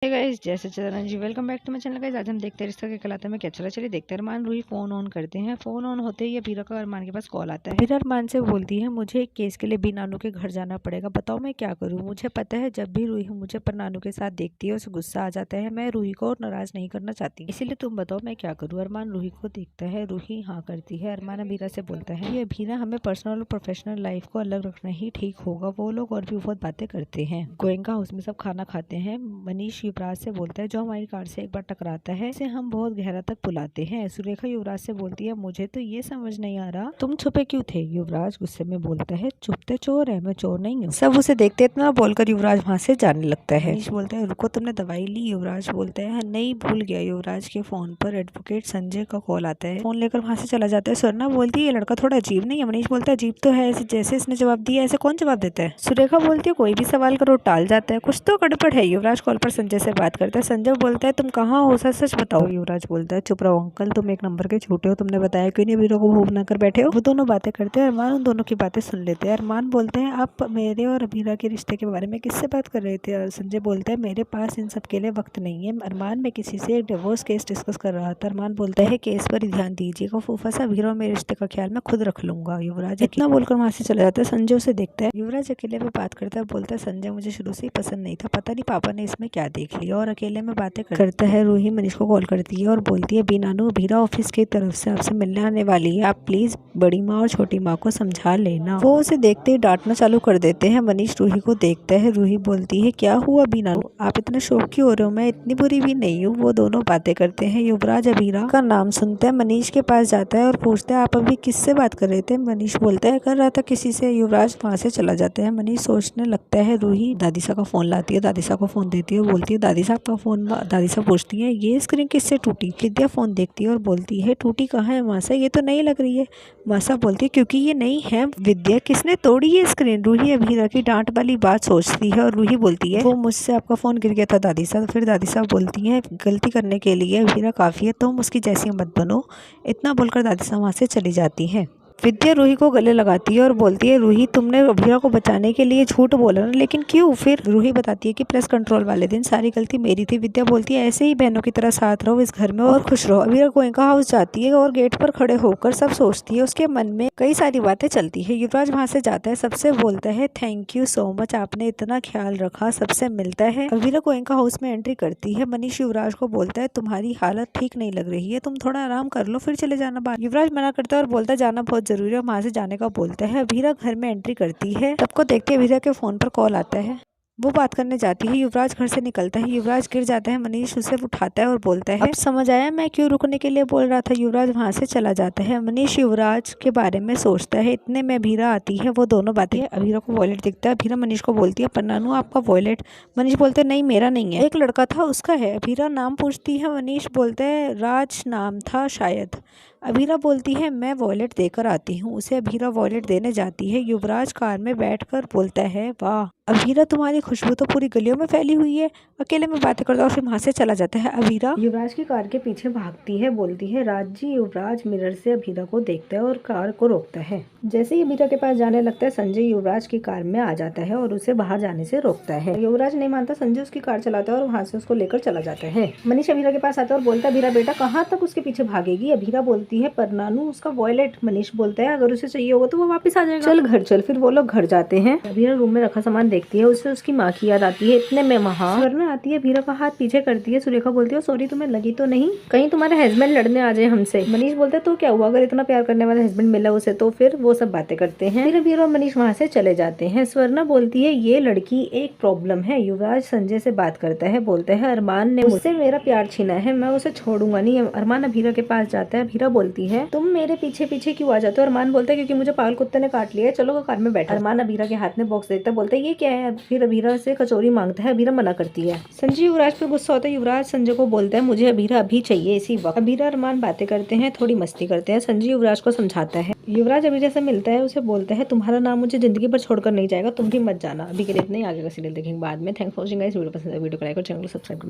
हे guys, जैसे Charan ji welcome back to my channel guys. आज हम देखते हैं रिश्ता के कहलाते में क्या चला। चलिए देखते हैं। अरमान रूही फोन ऑन करते हैं। फोन ऑन होते ही अबीरा का अरमान के पास कॉल आता है। फिर अरमान से बोलती है, मुझे एक केस के लिए बी नानू के घर जाना पड़ेगा, बताओ मैं क्या करूँ। मुझे पता है जब भी रूही मुझे पर नानू के साथ देखती है उसे गुस्सा आ जाता है। मैं रूही को नाराज नहीं करना चाहती, इसीलिए तुम बताओ मैं क्या करूँ। अरमान रूही को देखता है, रूही हाँ करती है। अरमान अबीरा से बोलता है, ये अबीरा हमें पर्सनल और प्रोफेशनल लाइफ को अलग रखना ही ठीक होगा। वो लोग और भी बहुत बातें करते हैं। गोयनका हाउस में सब खाना खाते हैं। मनीष युवराज से बोलता है, जो हमारी कार से एक बार टकराता है इसे हम बहुत गहरा तक बुलाते हैं। सुरेखा युवराज से बोलती है, मुझे तो ये समझ नहीं आ रहा तुम छुपे क्यों थे। युवराज गुस्से में बोलता है, चुपते चोर है, मैं चोर नहीं हूँ। सब उसे देखते इतना बोलकर युवराज वहाँ से जाने लगता है। मनीष बोलता है, रुको तुमने दवाई ली। युवराज बोलता है, नहीं भूल गया। युवराज के फोन पर एडवोकेट संजय का कॉल आता है। फोन लेकर वहाँ से चला जाता है। स्वर्णा बोलती है, ये लड़का थोड़ा अजीब नहीं है। मनीष बोलता है, अजीब तो है, जैसे इसने जवाब दिया ऐसे कौन जवाब देता है। सुरेखा बोलती है, कोई भी सवाल करो टाल जाता है, कुछ तो गड़बड़ है। युवराज कॉल पर संजय से बात करता है। संजय बोलता है, तुम कहाँ हो, सच सच बताओ। युवराज बोलता है, चुप रहो अंकल, तुम एक नंबर के झूठे हो, तुमने बताया क्यों नहीं अबीरा को मूव न कर बैठे हो। वो दोनों बातें करते हैं। अरमान उन दोनों की बातें सुन लेते हैं। अरमान बोलते हैं, आप मेरे और अबीरा के रिश्ते के बारे में किससे बात कर रहे थे। संजय बोलता है, मेरे पास इन सब के लिए वक्त नहीं है। अरमान मैं किसी से एक डिवोर्स केस डिस्कस कर रहा था। अरमान बोलता है, केस पर ध्यान दीजिएगा फूफा साहब, अबीरा और मेरे रिश्ते का ख्याल मैं खुद रख लूंगा। युवराज इतना बोलकर वहाँ से चला जाता है। संजय उसे देखता है। युवराज अकेले में बात करता है। बोलता है, संजय मुझे शुरू से ही पसंद नहीं था, पता नहीं पापा ने इसमें क्या देख लिया। और अकेले में बातें करता है। रूही मनीष को कॉल करती है और बोलती है, बी नानू अबीरा ऑफिस की तरफ से आपसे मिलने आने वाली है, आप प्लीज बड़ी माँ और छोटी माँ को समझा लेना। वो उसे देखते ही डांटना चालू कर देते हैं। मनीष रूही को देखता है। रूही बोलती है, क्या हुआ बी नानू, आप इतना शौक क्यों हो रहे हो, मैं इतनी बुरी भी नहीं हूँ। वो दोनों बातें करते हैं। युवराज अबीरा का नाम सुनते हैं, मनीष के पास जाता है और पूछता है, आप अभी किससे बात कर रहे थे। मनीष बोलता है, कर रहा था किसी से। युवराज वहाँ से चला जाता है। मनीष सोचने लगता है। रूही दादी साहब का फोन लाती है, दादी साहब को फोन देती है, बोलती है, दादी साहब का फोन। दादी साहब पूछती है, ये स्क्रीन किससे टूटी। विद्या फोन देखती है और बोलती है, टूटी कहाँ है मासा, ये तो नई लग रही है। मासा बोलती है, क्योंकि ये नई है। विद्या, किसने तोड़ी ये स्क्रीन। रूही अबीरा की डांट वाली बात सोचती है और रूही बोलती है, वो मुझसे आपका फोन गिर गया था दादी साहब। फिर दादी साहब बोलती है, गलती करने के लिए अबीरा काफी है, तुम उसकी जैसी मत बनो। इतना बोलकर दादी साहब वहाँ से चली जाती है। विद्या रूही को गले लगाती है और बोलती है, रूही तुमने अबीरा को बचाने के लिए झूठ बोला ना, लेकिन क्यों। फिर रूही बताती है कि प्रेस कंट्रोल वाले दिन सारी गलती मेरी थी। विद्या बोलती है, ऐसे ही बहनों की तरह साथ रहो इस घर में और खुश रहो। अबीरा गोयनका हाउस जाती है और गेट पर खड़े होकर सब सोचती है। उसके मन में कई सारी बातें चलती है। युवराज वहाँ से जाता है, सबसे बोलता है, थैंक यू सो मच, आपने इतना ख्याल रखा। सबसे मिलता है। अबीरा गोयनका हाउस में एंट्री करती है। मनीष युवराज को बोलता है, तुम्हारी हालत ठीक नहीं लग रही है, तुम थोड़ा आराम कर लो फिर चले जाना बाहर। युवराज मना करता है और बोलता है, जाना बहुत जरूरी है, वहाँ से जाने का बोलता है। अबीरा घर में एंट्री करती है। सबको देखते अबीरा के फोन पर कॉल आता है। वो बात करने जाती है। युवराज घर से निकलता है। युवराज गिर जाता है। मनीष उसे उठाता है और बोलता है, अब समझ आया मैं क्यों रुकने के लिए बोल रहा था। युवराज वहाँ से चला जाता है। मनीष युवराज के बारे में सोचता है। इतने में अबीरा आती है। वो दोनों बातें, अबीरा को वॉलेट दिखता है। अबीरा मनीष को बोलती है, पन्नानू आपका वॉलेट। मनीष बोलते, नहीं मेरा नहीं है, एक लड़का था उसका है। अबीरा नाम पूछती है। मनीष बोलते है, राज नाम था शायद। अबीरा बोलती है, मैं वॉलेट देकर आती हूँ। उसे अबीरा वॉलेट देने जाती है। युवराज कार में बैठकर बोलता है, वाह अबीरा तुम्हारी खुशबू तो पूरी गलियों में फैली हुई है। अकेले में बातें करता है और फिर वहाँ से चला जाता है। अबीरा युवराज की कार के पीछे भागती है। बोलती है, राज जी। युवराज मिरर से अबीरा को देखता है और कार को रोकता है। जैसे ही अबीरा के पास जाने लगता है, संजय युवराज की कार में आ जाता है और उसे बाहर जाने से रोकता है। युवराज नहीं मानता। संजय उसकी कार चलाता है और वहाँ से उसको लेकर चला जाता है। मनीष अबीरा के पास आता है और बोलता है, अबीरा बेटा कहाँ तक उसके पीछे भागेगी। अबीरा बोलती है, पर नानू उसका वॉलेट। मनीष बोलता है, अगर उसे चाहिए होगा तो वो वापस आ जाएगा, चल घर चल। फिर वो लोग घर जाते हैं। अबीरा रूम में रखा सामान देखती है। उसे उसकी माँ की याद आती है। इतने में वहाँ स्वर्णा आती है। अबीरा का हाथ पीछे करती है। सुरेखा बोलती है, सॉरी तुम्हें लगी तो नहीं, कहीं तुम्हारे हस्बैंड लड़ने आ जाए हमसे। मनीष बोलते है, तो क्या हुआ, अगर इतना प्यार करने वाला हस्बैंड मिला उसे तो। फिर वो सब बातें करते हैं। फिर अबीरा और मनीष वहाँ से चले जाते हैं। स्वर्णा बोलती है, ये लड़की एक प्रॉब्लम है। युवराज संजय से बात करता है। बोलता है, अरमान ने मुझसे मेरा प्यार छीना है, मैं उसे छोड़ूंगा नहीं। अरमान अबीरा के पास जाता है। अबीरा बोलती है, तुम मेरे पीछे पीछे क्यों आ जाते हो। अरमान बोलता है, क्योंकि मुझे पागल कुत्ते ने काट लिया है, चलो कार में बैठो। अरमान अबीरा के हाथ में बॉक्स देता है। बोलता है, ये क्या है। फिर अबीरा से कचौरी मांगता है। अबीरा मना करती है। संजय युवराज पे गुस्सा होता है। युवराज संजय को बोलता है, मुझे अबीरा अभी चाहिए इसी वक्त। अबीरा अरमान बातें करते हैं, थोड़ी मस्ती करते हैं। संजय युवराज को समझाता है। युवराज अबीरा से मिलता है। उसे बोलता है, तुम्हारा नाम मुझे जिंदगी भर छोड़कर नहीं जाएगा, तुम भी मत जाना। अभी के लिए इतना ही, आगे का सीरियल देखेंगे बाद में। Thanks for watching guys. Video पसंद है वीडियो को लाइक और चैनल को सब्सक्राइब करना।